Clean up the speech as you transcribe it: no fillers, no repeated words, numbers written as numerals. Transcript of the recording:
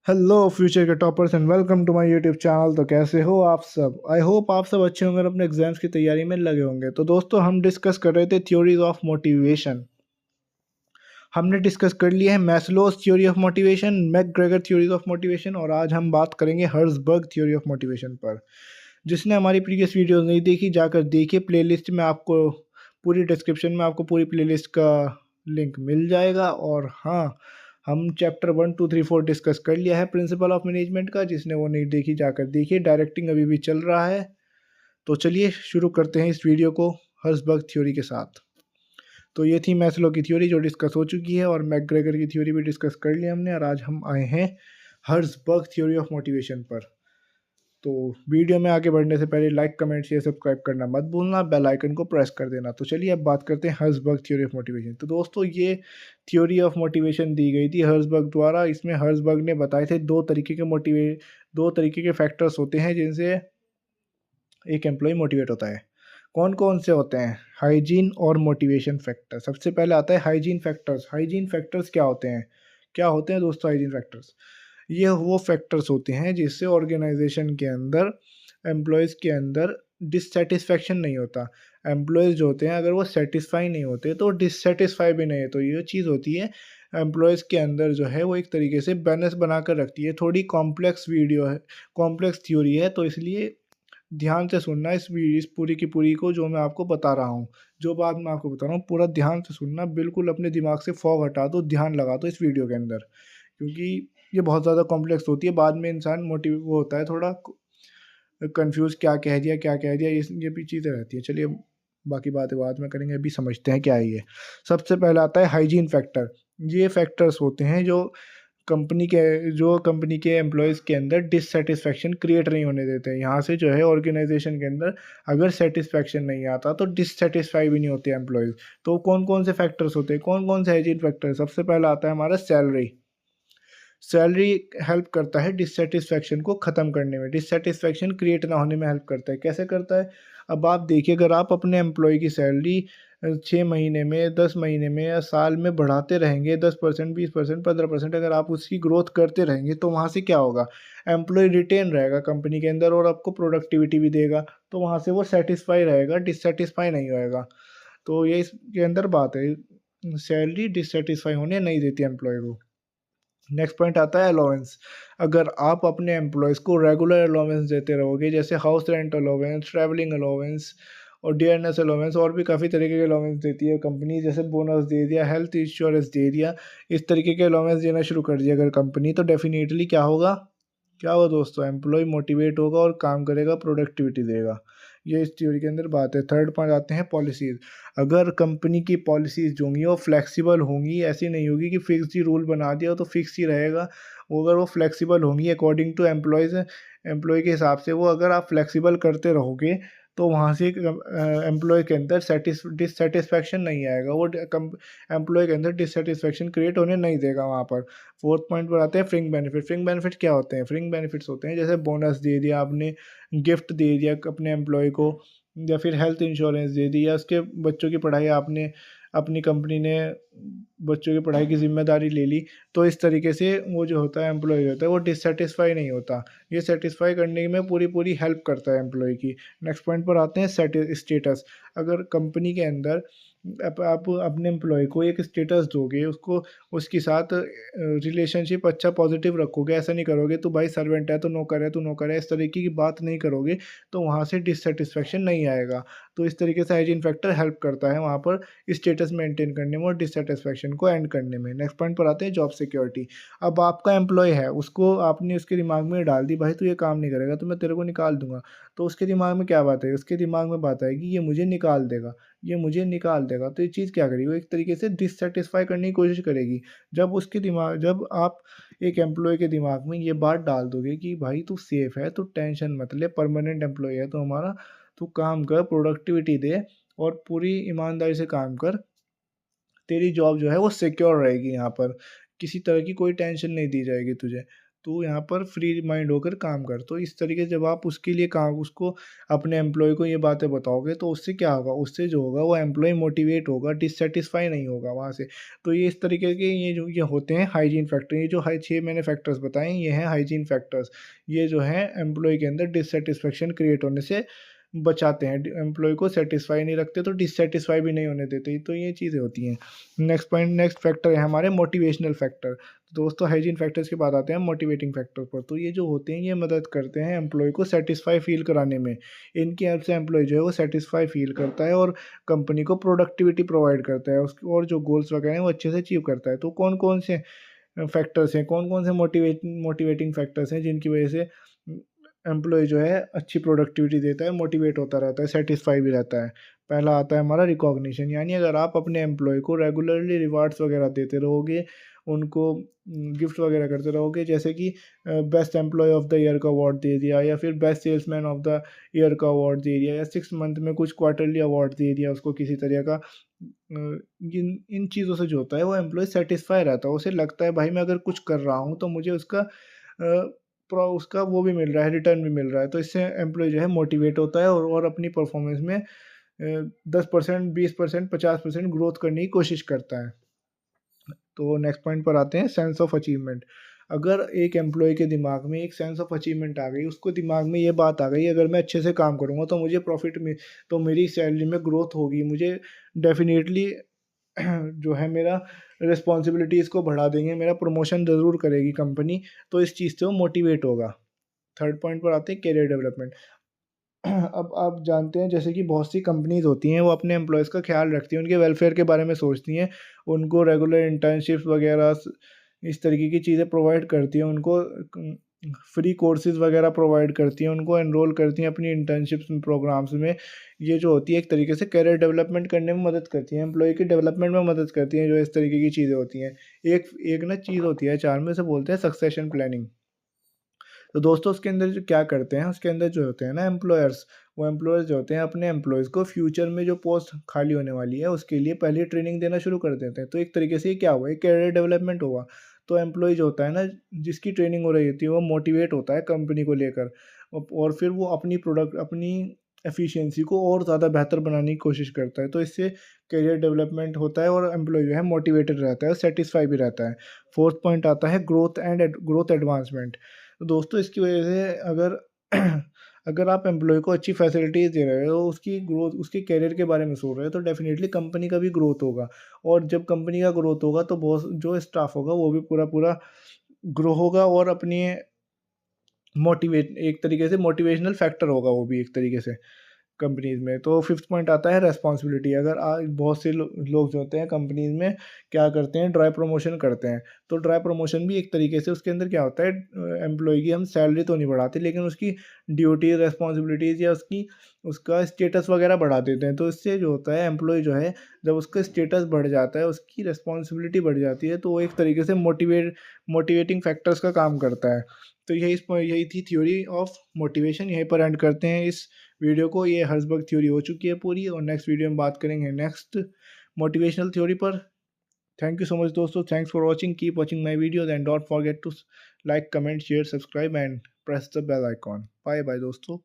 Hello future के toppers and welcome to my YouTube channel. तो कैसे हो आप सब? आई होप आप सब अच्छे होंगे और अपने एग्जाम्स की तैयारी में लगे होंगे। तो दोस्तों, हम डिस्कस कर रहे थे थ्योरीज ऑफ मोटिवेशन। हमने डिस्कस कर लिया है Maslow's theory of motivation, McGregor theories of motivation, और आज हम बात करेंगे हर्ट्जबर्ग थ्योरी ऑफ मोटिवेशन पर। जिसने हमारी प्रीवियस वीडियो नहीं देखी, जाकर देखिए। प्लेलिस्ट में आपको पूरी डिस्क्रिप्शन में आपको पूरी प्लेलिस्ट का लिंक मिल जाएगा। और हाँ, हम चैप्टर 1 2 3 4 डिस्कस कर लिया है प्रिंसिपल ऑफ मैनेजमेंट का। जिसने वो नहीं देखी, जाकर देखिए। डायरेक्टिंग अभी भी चल रहा है। तो चलिए शुरू करते हैं इस वीडियो को हर्ट्जबर्ग थ्योरी के साथ। तो ये थी मैस्लो की थ्योरी जो डिस्कस हो चुकी है, और मैकग्रेगर की थ्योरी भी डिस्कस कर लिया हमने। और आज हम आए हैं हर्ट्जबर्ग थ्योरी ऑफ मोटिवेशन पर। तो वीडियो में आगे बढ़ने से पहले लाइक कमेंट शेयर सब्सक्राइब करना मत भूलना, बेल आइकन को प्रेस कर देना। तो चलिए अब बात करते हैं हर्ट्जबर्ग थ्योरी ऑफ मोटिवेशन। तो दोस्तों, ये थ्योरी ऑफ मोटिवेशन दी गई थी हर्ट्जबर्ग द्वारा। इसमें हर्ट्जबर्ग ने बताए थे दो तरीके के फैक्टर्स होते हैं जिनसे एक एम्प्लॉय मोटिवेट होता है। कौन कौन से होते हैं? हाइजीन और मोटिवेशन फैक्टर। सबसे पहले आता है हाइजीन फैक्टर्स। हाइजीन फैक्टर्स क्या होते हैं? दोस्तों, हाइजीन फैक्टर्स ये वो फैक्टर्स होते हैं जिससे ऑर्गेनाइजेशन के अंदर एम्प्लॉयज़ के अंदर डिससेटिस्फैक्शन नहीं होता। एम्प्लॉयज़ जो होते हैं, अगर वो सेटिस्फाई नहीं होते तो डिससेटिस्फाई भी नहीं है। तो ये चीज़ होती है एम्प्लॉयज़ के अंदर, जो है वो एक तरीके से बैलेंस बना कर रखती है। थोड़ी कॉम्प्लेक्स वीडियो है, कॉम्प्लेक्स थ्योरी है, तो इसलिए ध्यान से सुनना इस पूरी की पूरी को जो मैं आपको बता रहा हूँ। जो बात मैं आपको बता रहा हूँ पूरा ध्यान से सुनना। बिल्कुल अपने दिमाग से फॉग हटा दो, ध्यान लगा दो इस वीडियो के अंदर, क्योंकि ये बहुत ज़्यादा कॉम्प्लेक्स होती है। बाद में इंसान वो होता है थोड़ा कंफ्यूज, क्या कह दिया, ये भी चीज़ें रहती हैं। चलिए बाकी बातें बाद में करेंगे, अभी समझते हैं क्या है ये। सबसे पहला आता है हाइजीन फैक्टर। ये फैक्टर्स होते हैं जो कंपनी के एम्प्लॉयज़ के अंदर डिससेटिस्फैक्शन क्रिएट नहीं होने देते। यहाँ से जो है ऑर्गेनाइजेशन के अंदर अगर सेटिस्फैक्शन नहीं आता तो डिससेटिस्फाई भी नहीं होते एम्प्लॉयज़। तो कौन कौन से फैक्टर्स होते हैं, कौन कौन से हाइजीन फैक्टर? सबसे पहला आता है हमारा सैलरी। सैलरी हेल्प करता है डिससेटिस्फैक्शन को ख़त्म करने में, डिससेटिस्फैक्शन क्रिएट ना होने में हेल्प करता है। कैसे करता है? अब आप देखिए, अगर आप अपने एम्प्लॉय की सैलरी 6 महीने में, 10 महीने में या साल में बढ़ाते रहेंगे, 10%, 20%, 15%, अगर आप उसकी ग्रोथ करते रहेंगे, तो वहाँ से क्या होगा? एम्प्लॉय रिटेन रहेगा कंपनी के अंदर और आपको प्रोडक्टिविटी भी देगा। तो वहाँ से वो सेटिस्फाई रहेगा, डिससेटिस्फाई नहीं होएगा। तो ये इसके अंदर बात है। सैलरी डिससेटिस्फाई होने नहीं देती एम्प्लॉय को। नेक्स्ट पॉइंट आता है अलाउंस। अगर आप अपने एम्प्लॉयज़ को रेगुलर अलाउंस देते रहोगे, जैसे house rent allowance, travelling allowance और डियरनेस अलाउंस, और भी काफ़ी तरीके के अलाउंस देती है कंपनी, जैसे बोनस दे दिया, हेल्थ इंश्योरेंस दे दिया, इस तरीके के अलाउंस देना शुरू कर दिया अगर कंपनी, तो डेफिनेटली क्या होगा दोस्तों? एम्प्लॉय मोटिवेट होगा और काम करेगा, प्रोडक्टिविटी देगा। ये इस थ्योरी के अंदर बात है। थर्ड पॉइंट आते हैं पॉलिसीज़। अगर कंपनी की पॉलिसीज़ जो होंगी वो फ्लेक्सिबल होंगी, ऐसी नहीं होगी कि फिक्स ही रूल बना दिया तो फिक्स ही रहेगा। वो अगर वो फ्लेक्सिबल होंगी अकॉर्डिंग टू एम्प्लॉय के हिसाब से, वो अगर आप फ्लेक्सिबल करते रहोगे, तो वहाँ से एम्प्लॉय के अंदर डिससेटिस्फैक्शन नहीं आएगा। वो एम्प्लॉय के अंदर डिससेटिस्फैक्शन क्रिएट होने नहीं देगा वहाँ पर। फोर्थ पॉइंट पर आते हैं फ्रिंग बेनिफिट। फ्रिंग बेनिफिट क्या होते हैं? फ्रिंग बेनिफिट्स होते हैं जैसे बोनस दे दिया आपने, गिफ्ट दे दिया अपने एम्प्लॉय को, या फिर हेल्थ इंश्योरेंस दे दी, या उसके बच्चों की पढ़ाई आपने, अपनी कंपनी ने बच्चों की पढ़ाई की ज़िम्मेदारी ले ली। तो इस तरीके से वो जो होता है एम्प्लॉय होता है वो डिससेटिस्फाई नहीं होता। ये सेटिस्फाई करने में पूरी पूरी हेल्प करता है एम्प्लॉय की। नेक्स्ट पॉइंट पर आते हैं स्टेटस। अगर कंपनी के अंदर आप अपने एम्प्लॉय को एक स्टेटस दोगे, उसको उसके साथ रिलेशनशिप अच्छा पॉजिटिव रखोगे, ऐसा नहीं करोगे तो भाई सर्वेंट है तो नौकर है, तू नौकर है, इस तरीके की बात नहीं करोगे, तो वहाँ से डिससेटिस्फैक्शन नहीं आएगा। तो इस तरीके से हाइजीन फैक्टर हेल्प करता है वहाँ पर स्टेटस मेंटेन करने में और डिससेटिस्फैक्शन को एंड करने में। नेक्स्ट पॉइंट पर आते हैं जॉब सिक्योरिटी। अब आपका एम्प्लॉय है, उसको आपने उसके दिमाग में डाल दी, भाई तू ये काम नहीं करेगा तो मैं तेरे को निकाल दूंगा। तो उसके दिमाग में क्या बात है? उसके दिमाग में बात आएगी ये मुझे निकाल देगा, ये मुझे निकाल देगा। तो ये चीज़ क्या करेगी? वो एक तरीके से डिससेटिस्फाई करने की कोशिश करेगी। जब आप एक एम्प्लॉय के दिमाग में ये बात डाल दोगे कि भाई तू सेफ है, तू टेंशन मत ले, परमानेंट एम्प्लॉय है तो हमारा, तू काम कर, प्रोडक्टिविटी दे और पूरी ईमानदारी से काम कर, तेरी जॉब जो है वो सिक्योर रहेगी, यहाँ पर किसी तरह की कोई टेंशन नहीं दी जाएगी तुझे। तो यहाँ पर फ्री माइंड होकर काम कर। तो इस तरीके से जब आप उसके लिए काम उसको अपने एम्प्लॉय को ये बातें बताओगे तो उससे क्या होगा, उससे जो होगा वो एम्प्लॉय मोटिवेट होगा, डिससेटिस्फाई नहीं होगा वहाँ से। तो ये इस तरीके के ये होते हैं हाइजीन फैक्टर। ये जो 6 मैंने फैक्टर्स बताए ये हैं हाइजीन फैक्टर्स। ये जो हैं एम्प्लॉय के अंदर डिससेटिस्फैक्शन क्रिएट होने से बचाते हैं। एम्प्लॉय को सेटिस्फाई नहीं रखते तो डिससेटिस्फाई भी नहीं होने देते। तो ये चीज़ें होती हैं। नेक्स्ट फैक्टर है हमारे मोटिवेशनल फैक्टर। दोस्तों हाइजीन फैक्टर्स के बाद आते हैं मोटिवेटिंग फैक्टर पर। तो ये जो होते हैं ये मदद करते हैं एम्प्लॉय को सेटिस्फाई फील कराने में। इनकी हेल्प से एम्प्लॉय जो है वो सेटिस्फाई फील करता है और कंपनी को प्रोडक्टिविटी प्रोवाइड करता है उसकी, और जो गोल्स वगैरह हैं वो अच्छे से अचीव करता है। तो कौन कौन से फैक्टर्स हैं, कौन कौन से मोटिवेटिंग फैक्टर्स हैं जिनकी वजह से एम्प्लॉय जो है अच्छी प्रोडक्टिविटी देता है, मोटिवेट होता रहता है, सेटिस्फाई भी रहता है। पहला आता है हमारा रिकॉग्निशन, यानी अगर आप अपने एम्प्लॉय को रेगुलरली रिवार्ड्स वगैरह देते रहोगे, उनको गिफ्ट वगैरह करते रहोगे, जैसे कि best employ of the year का अवार्ड दे दिया, या फिर best salesman of the year का अवार्ड दे दिया, या 6 मंथ में कुछ क्वार्टरली अवार्ड दे दिया उसको किसी तरह का। इन इन चीज़ों से जो होता है वो एम्प्लॉय सेटिस्फाई रहता है। उसे लगता है भाई मैं अगर कुछ कर रहा हूँ तो मुझे उसका उसका वो भी मिल रहा है, रिटर्न भी मिल रहा है। तो इससे एम्प्लॉय जो है मोटिवेट होता है और अपनी परफॉर्मेंस में 10%, 20%, 50% ग्रोथ करने की कोशिश करता है। तो नेक्स्ट पॉइंट पर आते हैं सेंस ऑफ अचीवमेंट। अगर एक एम्प्लॉय के दिमाग में एक सेंस ऑफ अचीवमेंट आ गई, उसको दिमाग में ये बात आ गई अगर मैं अच्छे से काम करूँगा तो मुझे प्रॉफिट में, तो मेरी सैलरी में ग्रोथ होगी, मुझे डेफिनेटली जो है मेरा रिस्पॉन्सिबिलिटीज़ को बढ़ा देंगे, मेरा प्रमोशन ज़रूर करेगी कंपनी। तो इस चीज़ से वो मोटिवेट होगा। थर्ड पॉइंट पर आते हैं करियर डेवलपमेंट। अब आप जानते हैं जैसे कि बहुत सी कंपनीज़ होती हैं वो अपने एम्प्लॉयज़ का ख्याल रखती हैं, उनके वेलफेयर के बारे में सोचती हैं, उनको रेगुलर इंटर्नशिप्स वगैरह इस तरीके की चीज़ें प्रोवाइड करती हैं, उनको फ्री कोर्सेज़ वगैरह प्रोवाइड करती हैं, उनको एनरोल करती हैं अपनी इंटर्नशिप्स प्रोग्राम्स में। ये जो होती है एक तरीके से करियर डेवलपमेंट करने में मदद करती हैं, एम्प्लॉय की डेवलपमेंट में मदद करती हैं, जो इस तरीके की चीज़ें होती हैं। एक एक ना चीज़ होती है एचआर में, उसे बोलते हैं सक्सेशन प्लानिंग। तो दोस्तों उसके अंदर जो क्या करते हैं, उसके अंदर जो होते हैं ना एम्प्लॉयर्स, वो एम्प्लॉयर्स जो होते हैं अपने एम्प्लॉयज़ को फ्यूचर में जो पोस्ट खाली होने वाली है उसके लिए पहले ट्रेनिंग देना शुरू कर देते हैं। तो एक तरीके से ये क्या हुआ, एक कैरियर डेवलपमेंट हुआ। तो एम्प्लॉय जो होता है ना, जिसकी ट्रेनिंग हो रही होती है वो मोटिवेट होता है कंपनी को लेकर, और फिर वो अपनी एफिशिएंसी को और ज़्यादा बेहतर बनाने की कोशिश करता है। तो इससे करियर डेवलपमेंट होता है और एम्प्लॉय जो है मोटिवेटेड रहता है और सेटिस्फाई भी रहता है। फोर्थ पॉइंट आता है ग्रोथ एडवांसमेंट। तो दोस्तों इसकी वजह से अगर अगर आप एम्प्लॉय को अच्छी फैसिलिटीज़ दे रहे हो, उसकी ग्रोथ, उसके करियर के बारे में सोच रहे हो, तो डेफिनेटली कंपनी का भी ग्रोथ होगा। और जब कंपनी का ग्रोथ होगा तो बहुत जो स्टाफ होगा वो भी पूरा पूरा ग्रो होगा और अपनी मोटिवेट एक तरीके से मोटिवेशनल फैक्टर होगा वो भी एक तरीके से कंपनीज़ में। तो फिफ्थ पॉइंट आता है रेस्पॉन्सिबिलिटी। अगर बहुत से लोग जो होते हैं कंपनीज़ में क्या करते हैं, ड्राई प्रमोशन करते हैं। तो ड्राई प्रमोशन भी एक तरीके से उसके अंदर क्या होता है, एम्प्लॉय की हम सैलरी तो नहीं बढ़ाते लेकिन उसकी ड्यूटी रिस्पॉन्सिबिलिटीज़ या उसका स्टेटस वगैरह बढ़ा देते हैं। तो इससे जो होता है एम्प्लॉय जो है, जब उसका स्टेटस बढ़ जाता है, उसकी रिस्पॉन्सिबिलिटी बढ़ जाती है, तो वो एक तरीके से मोटिवेटिंग फैक्टर्स का काम करता है। तो यही थी थ्योरी ऑफ मोटिवेशन। यहीं पर एंड करते हैं इस वीडियो को। ये हर्ज़बर्ग थ्योरी हो चुकी है पूरी, और नेक्स्ट वीडियो में बात करेंगे नेक्स्ट मोटिवेशनल थ्योरी पर। थैंक यू सो मच दोस्तों, thanks for watching, keep watching my videos and don't forget to like, comment, share, subscribe and press the bell icon. Bye bye दोस्तों।